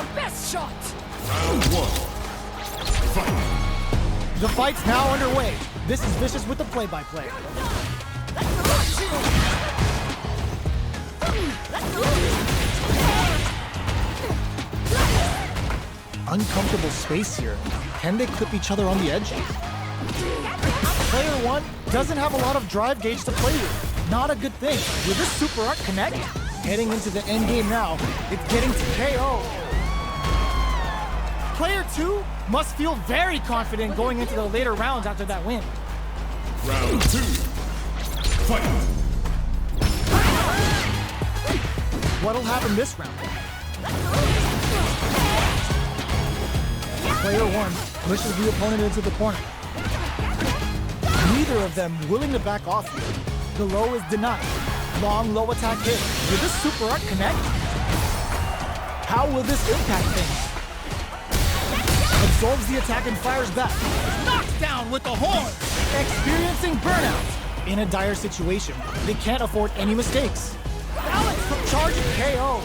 your best shot! Round one. Fight. The fight's now underway. This is Vicious with the play-by-play. Uncomfortable space here. Can they clip each other on the edge? Player one doesn't have a lot of drive gauge to play with. Not a good thing. Will this super art connect? Heading into the end game now, it's getting to KO. Player two must feel very confident going into the later rounds after that win. Round two. Fight. What'll happen this round? Player one pushes the opponent into the corner. Neither of them willing to back off here. The low is denied. Long low attack hit. Will this super art connect? How will this impact things? Absorbs the attack and fires back. Knocked down with the horn! Experiencing burnout. In a dire situation, they can't afford any mistakes. Alex from charging KO.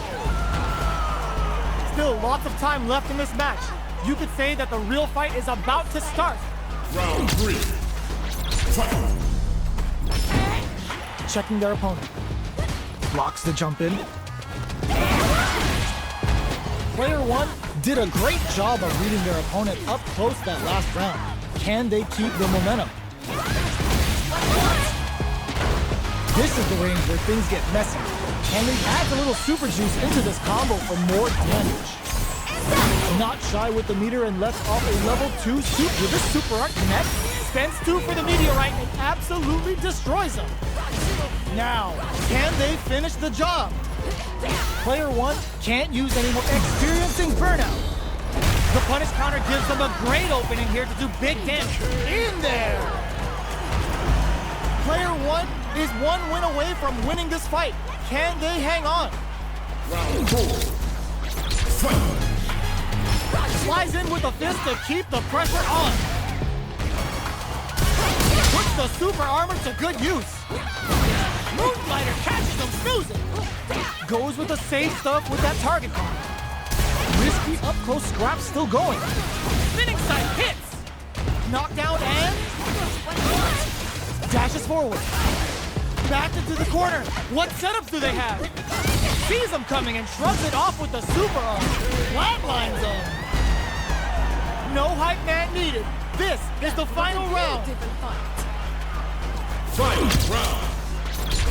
Still lots of time left in this match. You could say that the real fight is about to start. Round three. Fight. Checking their opponent. Blocks the jump in. Player one did a great job of reading their opponent up close that last round. Can they keep the momentum? This is the range where things get messy. And they add a little super juice into this combo for more damage. Not shy with the meter and lets off a level 2 super. Will this super art connect? Spends 2 for the meteorite and absolutely destroys him. Now, can they finish the job? Player one can't use any more. Experiencing burnout. The punish counter gives them a great opening here to do big damage. In there! Player one is 1 win away from winning this fight. Can they hang on? Round four. Fight. Flies in with a fist to keep the pressure on. Puts the super armor to good use. Moonlighter catches them snoozing. Goes with the safe stuff with that target bomb. Risky up-close scrap still going. Spinning side hits. Knockdown and... dashes forward. Back into the corner. What setups do they have? Sees them coming and shrugs it off with the super arm. Flatlines them. No hype man needed. This is the final round. Final round.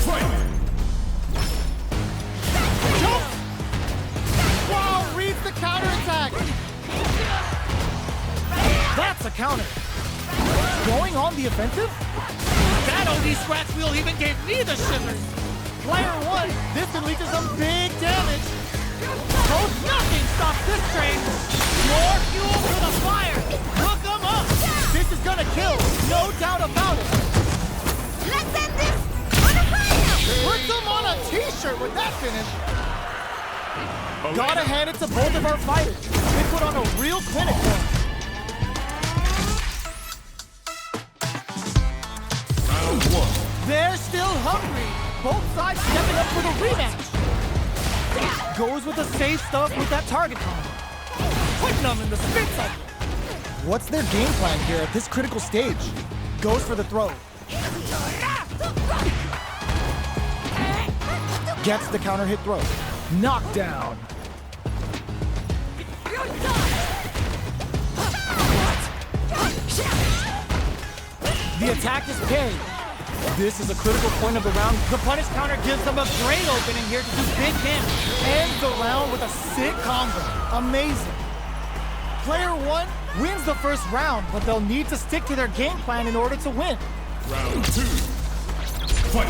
Fight. Jump! Wow, reads the counterattack. That's a counter. Going on the offensive? That OD scratch wheel even gave me the shivers. Player one, this can lead to some big damage. Hope nothing stops this train. More fuel for the fire. Hook them up. This is gonna kill, no doubt about it. Let's end this on a fire! Puts them on a t-shirt with that finish. Gotta hand it to both of our fighters. They put on a real clinic for them. Round one. They're still hungry. Both sides stepping up for the rematch. Goes with the safe stuff with that target combo. Putting them in the spin cycle. What's their game plan here at this critical stage? Goes for the throw. Gets the counter hit throw. Knockdown. The attack is parried. This is a critical point of the round. The punish counter gives them a great opening here to do big damage. Ends the round with a sick combo. Amazing. Player one wins the first round, but they'll need to stick to their game plan in order to win. Round two. Fight.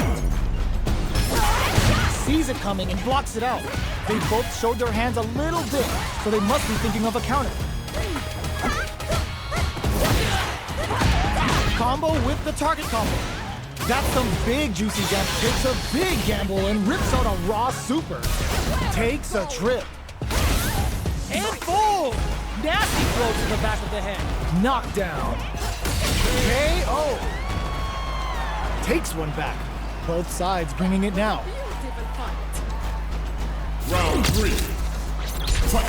Sees it coming and blocks it out. They both showed their hands a little bit, so they must be thinking of a counter. Combo with the target combo. That's some big juicy jump. Takes a big gamble and rips out a raw super. Takes a trip. And full! Nasty throw to the back of the head. Knockdown. KO. Takes one back. Both sides bringing it now. Round three. Fight.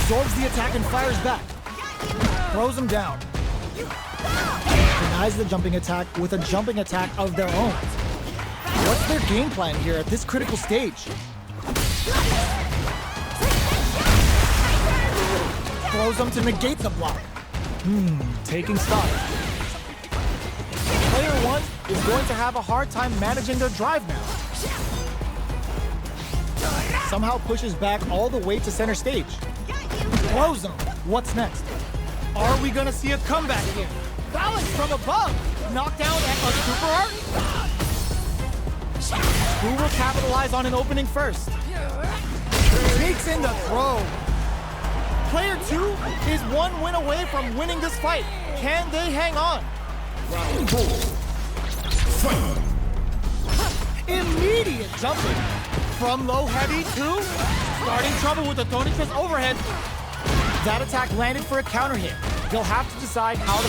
absorbs the attack and fires back. Throws him down. Denies the jumping attack with a jumping attack of their own. What's their game plan here at this critical stage? Throws him to negate the block. Taking stock. Player 1 is going to have a hard time managing their drive now. Somehow pushes back all the way to center stage. Throws him. What's next? Are we gonna see a comeback here? Balance from above. Knockdown and a super art. Who will capitalize on an opening first? Sneaks in the throw. Player 2 is one win away from winning this fight. Can they hang on? Round 4. Fight. Immediate jumping. From low heavy to starting trouble with the Tony Twist overhead. That attack landed for a counter hit. He'll have to decide how to...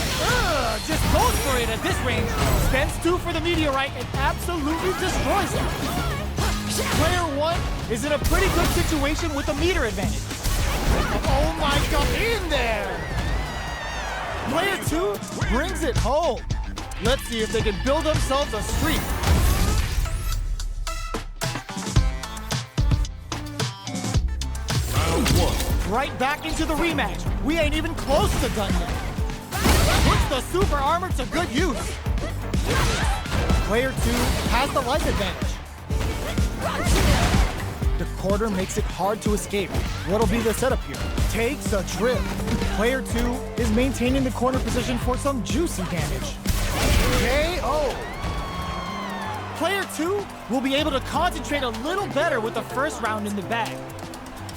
just goes for it at this range. Spends 2 for the meteorite and absolutely destroys it. Player 1 is in a pretty good situation with a meter advantage. Oh my god, in there! Player 2 brings it home. Let's see if they can build themselves a streak. Round 1. Right back into the rematch. We ain't even close to done yet. Puts the super armor to good use. Player 2 has the life advantage. The quarter makes it hard to escape. What'll be the setup here? Takes a trip. Player 2 is maintaining the corner position for some juicy damage. KO. Player 2 will be able to concentrate a little better with the first round in the bag.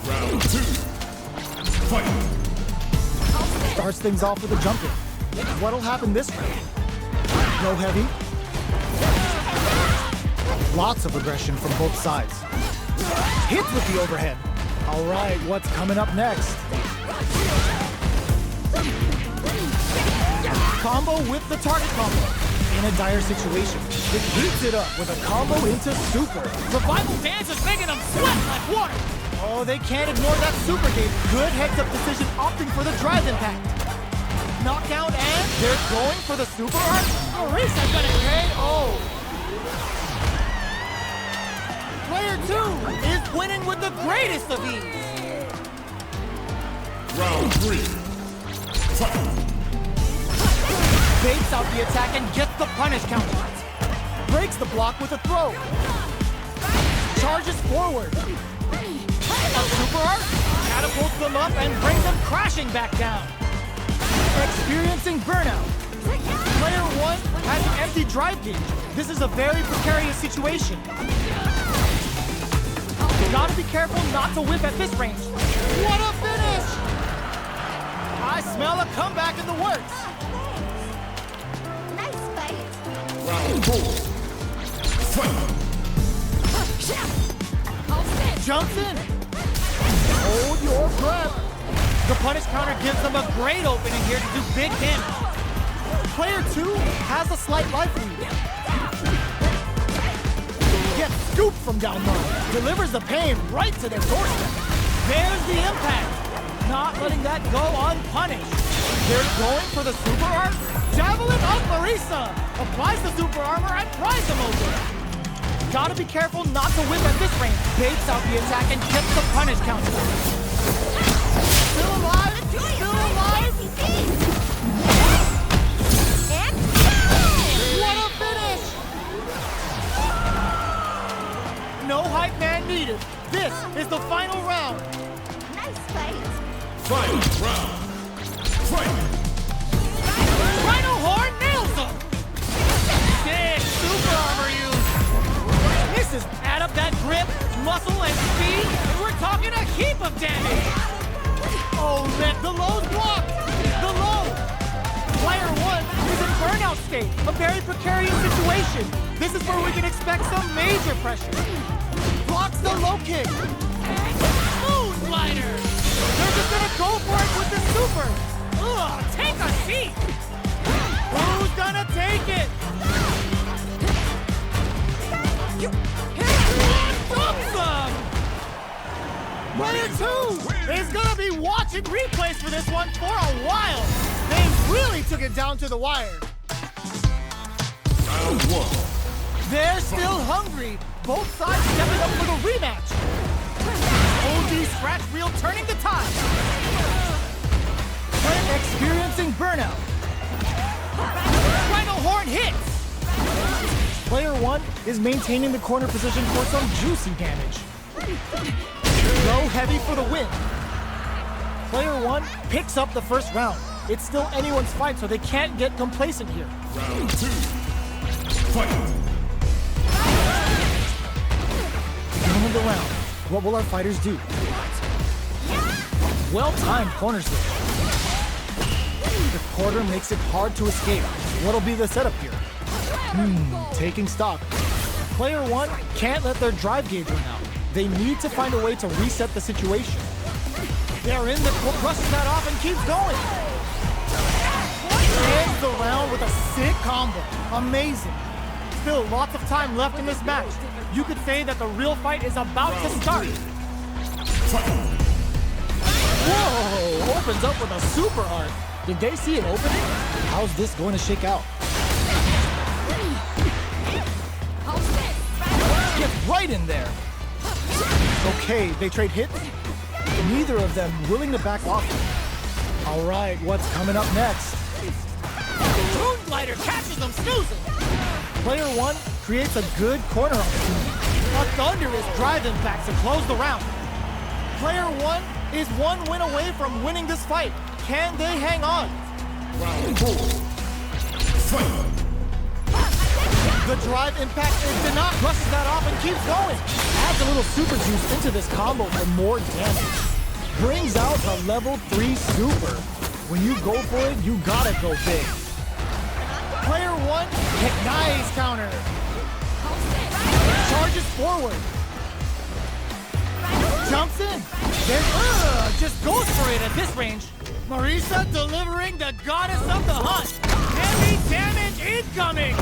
Round 2. Fight. Starts things off with a jump in. What'll happen this round? No heavy. Lots of aggression from both sides. Hits with the overhead. All right, what's coming up next? Combo with the target combo. In a dire situation, it heats it up with a combo into super. Revival dance is making them sweat like water. Oh, they can't ignore that super game. Good heads-up decision opting for the drive impact. Knockdown and they're going for the super art. Marisa's gonna KO. Player 2 is winning with the greatest of ease. Round 3. Fight. Baits out the attack and gets the punish counter. Breaks the block with a throw. Charges forward. A super art catapults them up and brings them crashing back down. Experiencing burnout. Player 1 has an empty drive gauge. This is a very precarious situation. You gotta be careful not to whip at this range. What a finish! I smell a comeback in the works. Nice fight. Round 4. Fight. Jumps in. Hold your breath. The punish counter gives them a great opening here to do big damage. Player 2 has a slight life lead. Gets scooped from down low. Delivers the pain right to their doorstep. There's the impact. Not letting that go unpunished. They're going for the super art. Javelin of Marisa. Applies the super armor and pries them over. Gotta be careful not to whip at this range. Baits out the attack and gets the punish counter. Still alive? Still alive? And What a finish! No hype man needed. This is the final round. nice fight. Final round. Fight. Rhino Horn nails him! Big super armor use. Misses. Add up that grip, muscle, and speed, and we're talking a heap of damage. Oh, man, the low's blocked. The low. Player 1 is in burnout state, a very precarious situation. This is where we can expect some major pressure. Blocks the low kick. Smooth glider. They're just gonna go for it with the super. Ugh, take a seat. Who's gonna take it? Dumps them. Player 2 is gonna be watching replays for this one for a while. They really took it down to the wire. Round 1. They're still hungry. Both sides stepping up for the rematch. OD scratch reel turning the tide. Player experiencing burnout. Rhino horn hits. Player 1 is maintaining the corner position for some juicy damage. Low heavy for the win. Player 1 picks up the first round. It's still anyone's fight, so they can't get complacent here. Round 2. Fight. Beginning of the round. What will our fighters do? Well-timed corners there. The quarter makes it hard to escape. What'll be the setup here? Taking stock. Player 1 can't let their drive gauge run out. They need to find a way to reset the situation. They're in the brushes that off and keeps going. Ends the round with a sick combo. Amazing. Still lots of time left in this match. You could say that the real fight is about to start. Whoa! Opens up with a super art. Did they see an opening? How's this going to shake out? Get right in there. Okay, they trade hits. Neither of them willing to back off. All right, what's coming up next? Moon Glider catches them snoozing. Player 1 creates a good corner opportunity. A thunderous drive impact to close the round. Player 1 is one win away from winning this fight. Can they hang on? Round 4. Fight. The drive impact is denied. Brushes that off and keeps going. Adds a little super juice into this combo for more damage. Brings out a level 3 super. When you go for it, you gotta go big. Player 1, hit nice counter. Charges forward. Jumps in. Just goes for it at this range. Marisa delivering the goddess of the hunt. Heavy damage incoming.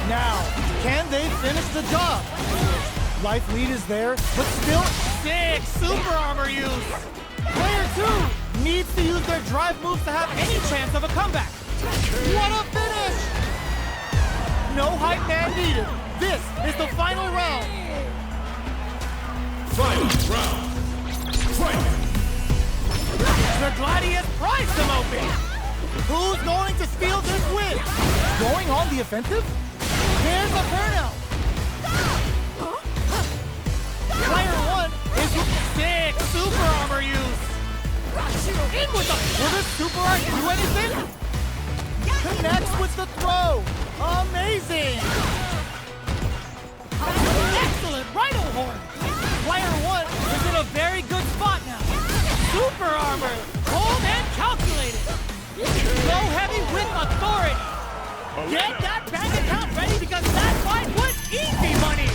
Now, can they finish the job? Life lead is there, but still sick super armor use. Player 2 needs to use their drive moves to have any chance of a comeback. What a finish! No hype man needed. This is the final round. Final round. Fight. The Gladius prized them open. Who's going to steal this win? Going on the offensive? There's a burnout. Player 1 is sick super armor use. In with the... Will this super art do anything? Connects with the throw. Amazing. Excellent Rhino horn. Player 1 is in a very good spot now. Super armor. Cold and calculated. Go heavy with authority. Get that bank account ready because that fight was easy money.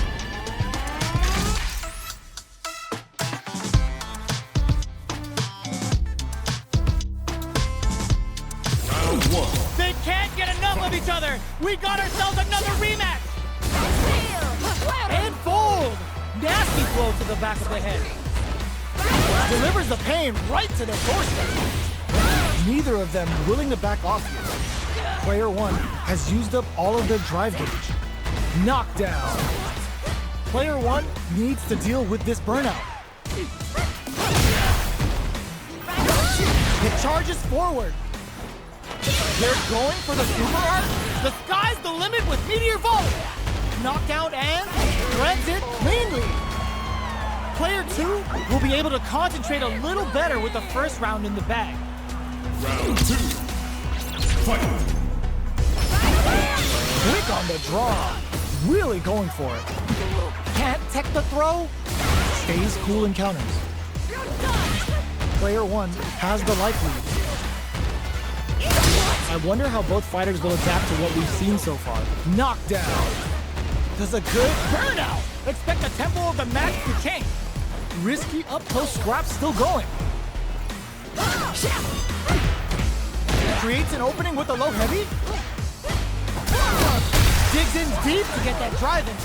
Round 1. They can't get enough of each other. We got ourselves another rematch. And fold. Nasty blow to the back of the head. Delivers the pain right to their doorstep. Neither of them willing to back off here. Player 1 has used up all of their drive gauge. Knockdown. Player 1 needs to deal with this burnout. It charges forward. They're going for the super art. The sky's the limit with Meteor Vault. Knockdown and threads it cleanly. Player 2 will be able to concentrate a little better with the first round in the bag. Round 2. Fight. Quick on the draw. Really going for it. Can't tech the throw. Stays cool in counters. Player 1 has the life lead. I wonder how both fighters will adapt to what we've seen so far. Knockdown. Does a good burnout. Expect the tempo of the match to change. Risky up-close scraps still going. Creates an opening with a low heavy. Digs in deep to get that drive in.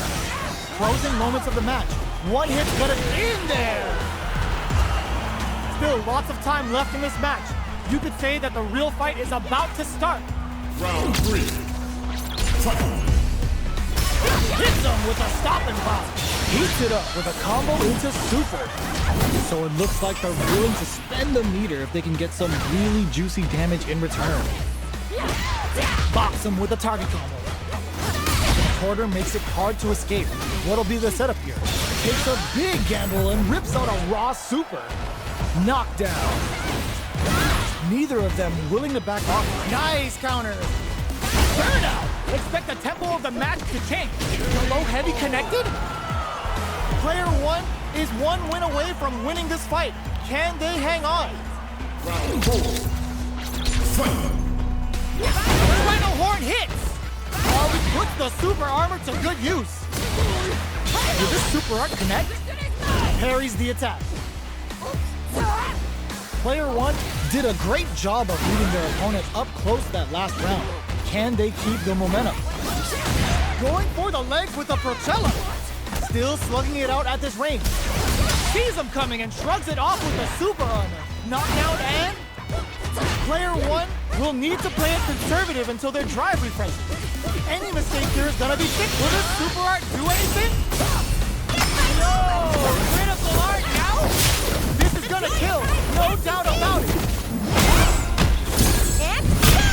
Closing moments of the match. One hit's gonna in there. Still lots of time left in this match. You could say that the real fight is about to start. Round 3. Fight. Hits him with a stopping block. Heats it up with a combo into super. So it looks like they're willing to spend the meter if they can get some really juicy damage in return. Box him with a target combo. Porter makes it hard to escape. What'll be the setup here? Takes a big gamble and rips out a raw super. Knockdown. Neither of them willing to back off. Nice counter. Burnout. Expect the tempo of the match to change. The low heavy connected? Player 1 is one win away from winning this fight. Can they hang on? Round 4. Fight. Final horn hits! He puts the super armor to good use. Did this super art connect? Parries the attack. Player 1 did a great job of leading their opponent up close that last round. Can they keep the momentum? Going for the legs with the Procella. Still slugging it out at this range. Sees him coming and shrugs it off with the super armor. Knockdown and... Player 1 will need to play it conservative until their drive refreshes. Any mistake here is gonna be fixed. Will this super art do anything? No! Critical art now? This is gonna kill, no doubt about it. And go!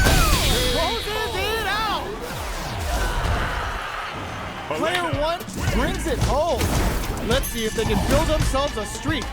Closes it out! Player 1 brings it home. Let's see if they can build themselves a streak.